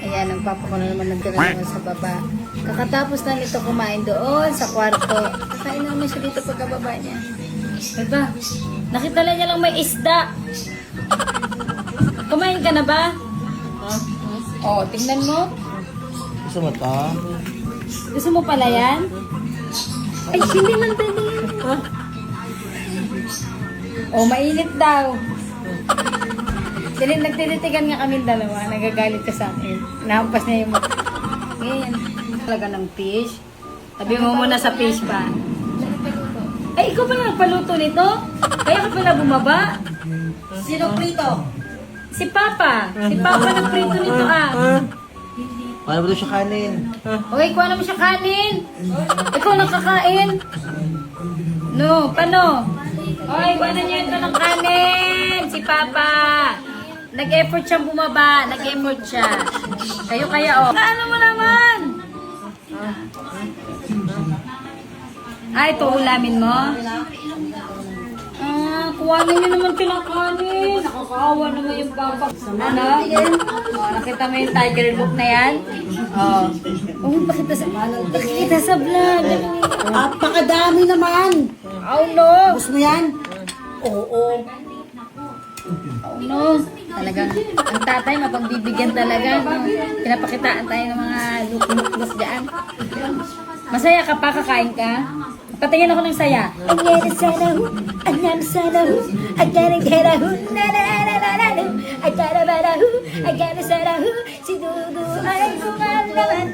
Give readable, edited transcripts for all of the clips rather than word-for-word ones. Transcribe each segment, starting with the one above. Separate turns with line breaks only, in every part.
Ayan, ang papa ko na naman nagdala sa baba. Kakatapos na nito kumain doon sa kwarto. Kakain naman siya dito pagkababa niya. Diba? Nakita lang niya lang may isda. Kumain ka na ba? Oh, tingnan mo.
Gusto mo to?
Gusto mo pala yan? Ay, hindi man pwede yan. Oh, mainit daw. Nagtititigan nga kami dalawa. Nagagalit ka sa akin. Nahampas niya yung mata. Ngayon, talaga ng fish. Sabi mo muna sa fish pa. Ay, ikaw pala nagpaluto nito? Kaya ka pala bumaba?
Sino prito?
Si Papa. Si Papa nagprito nito ah.
Paano ba ito siya kanin?
Okay, kuha naman siya kanin. Ikaw nakakain. No, paano? Okay, kuha na niya ito ng kanin. Si Papa. Nag-effort siyang bumaba. Nag-effort siya. Kayo kaya oh. Ano mo naman? Ito ulamin mo? Kuha niyo naman pinakanin. Nakakaawa naman yung Papa. Ano? Nakita mo yung tiger book na yan? Bakit sa vlog?
Pakadami naman.
Oh no!
Gusto mo yan? Oo.
Oh no! Talagang, ang tatay mapagbibigyan talaga. Pinapakitaan tayo ng mga lukos dyan. Masaya ka pa, kakain ka? Patingin ako ng saya. Anyana sanahu, anyana sanahu, agana garahu, nanananahu, agana barahu, agana sanahu, si Dudu ay kumalaman.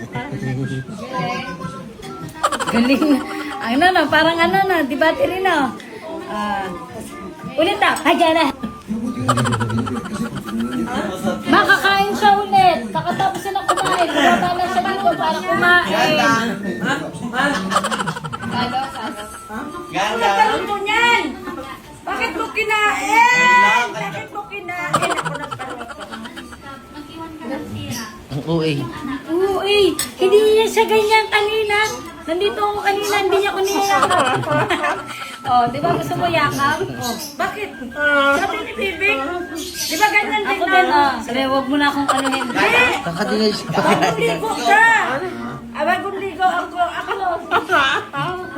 Galing. Ano parang ano na, di ba rin no? Ulit na, agana. Makakain siya ulit. Kakatapos siya na kumain. Bumaba na siya dito para kumain.
Nagkaroon mo niyan! Bakit mo kinain? Bakit mo kinain? Ako nagkaroon.
Ang OA.
Oo hindi niya siya ganyan kanina. Nandito ako kanina, hindi niya ko niyayakap. Di ba gusto mo yakap?
Bakit? Sabi ni Bibig, di ba ganyan din
Ako din, sabi, huwag mo na akong anuhin.
Kakadinig siya.
Bagong ligo ka! Bagong ligo ako.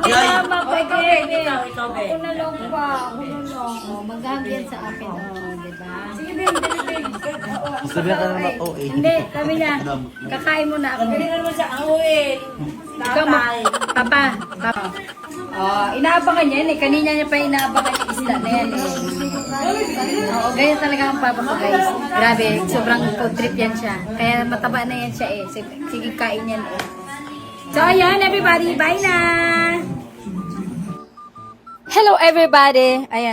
Tama, pwede.
Ikaw, be.
Ako na lang pa. Ako na lang. Maghahagyan sa akin. Di ba?
Sige, Big, Big.
Sabi ka naman OA.
Hindi, sabi niya, kakain mo na ako.
Galingan mo siya awin.
Ikaw Papa. Inaabangan niya yun eh. Kanina niya pa inaabangan yung isda na yan eh. Oo, ganyan talaga ang papa ko guys. Grabe, sobrang food trip yan siya. Kaya mataba na yan siya eh. Sige, kain yan eh. So ayan everybody, bye na! Hello everybody! Ayan.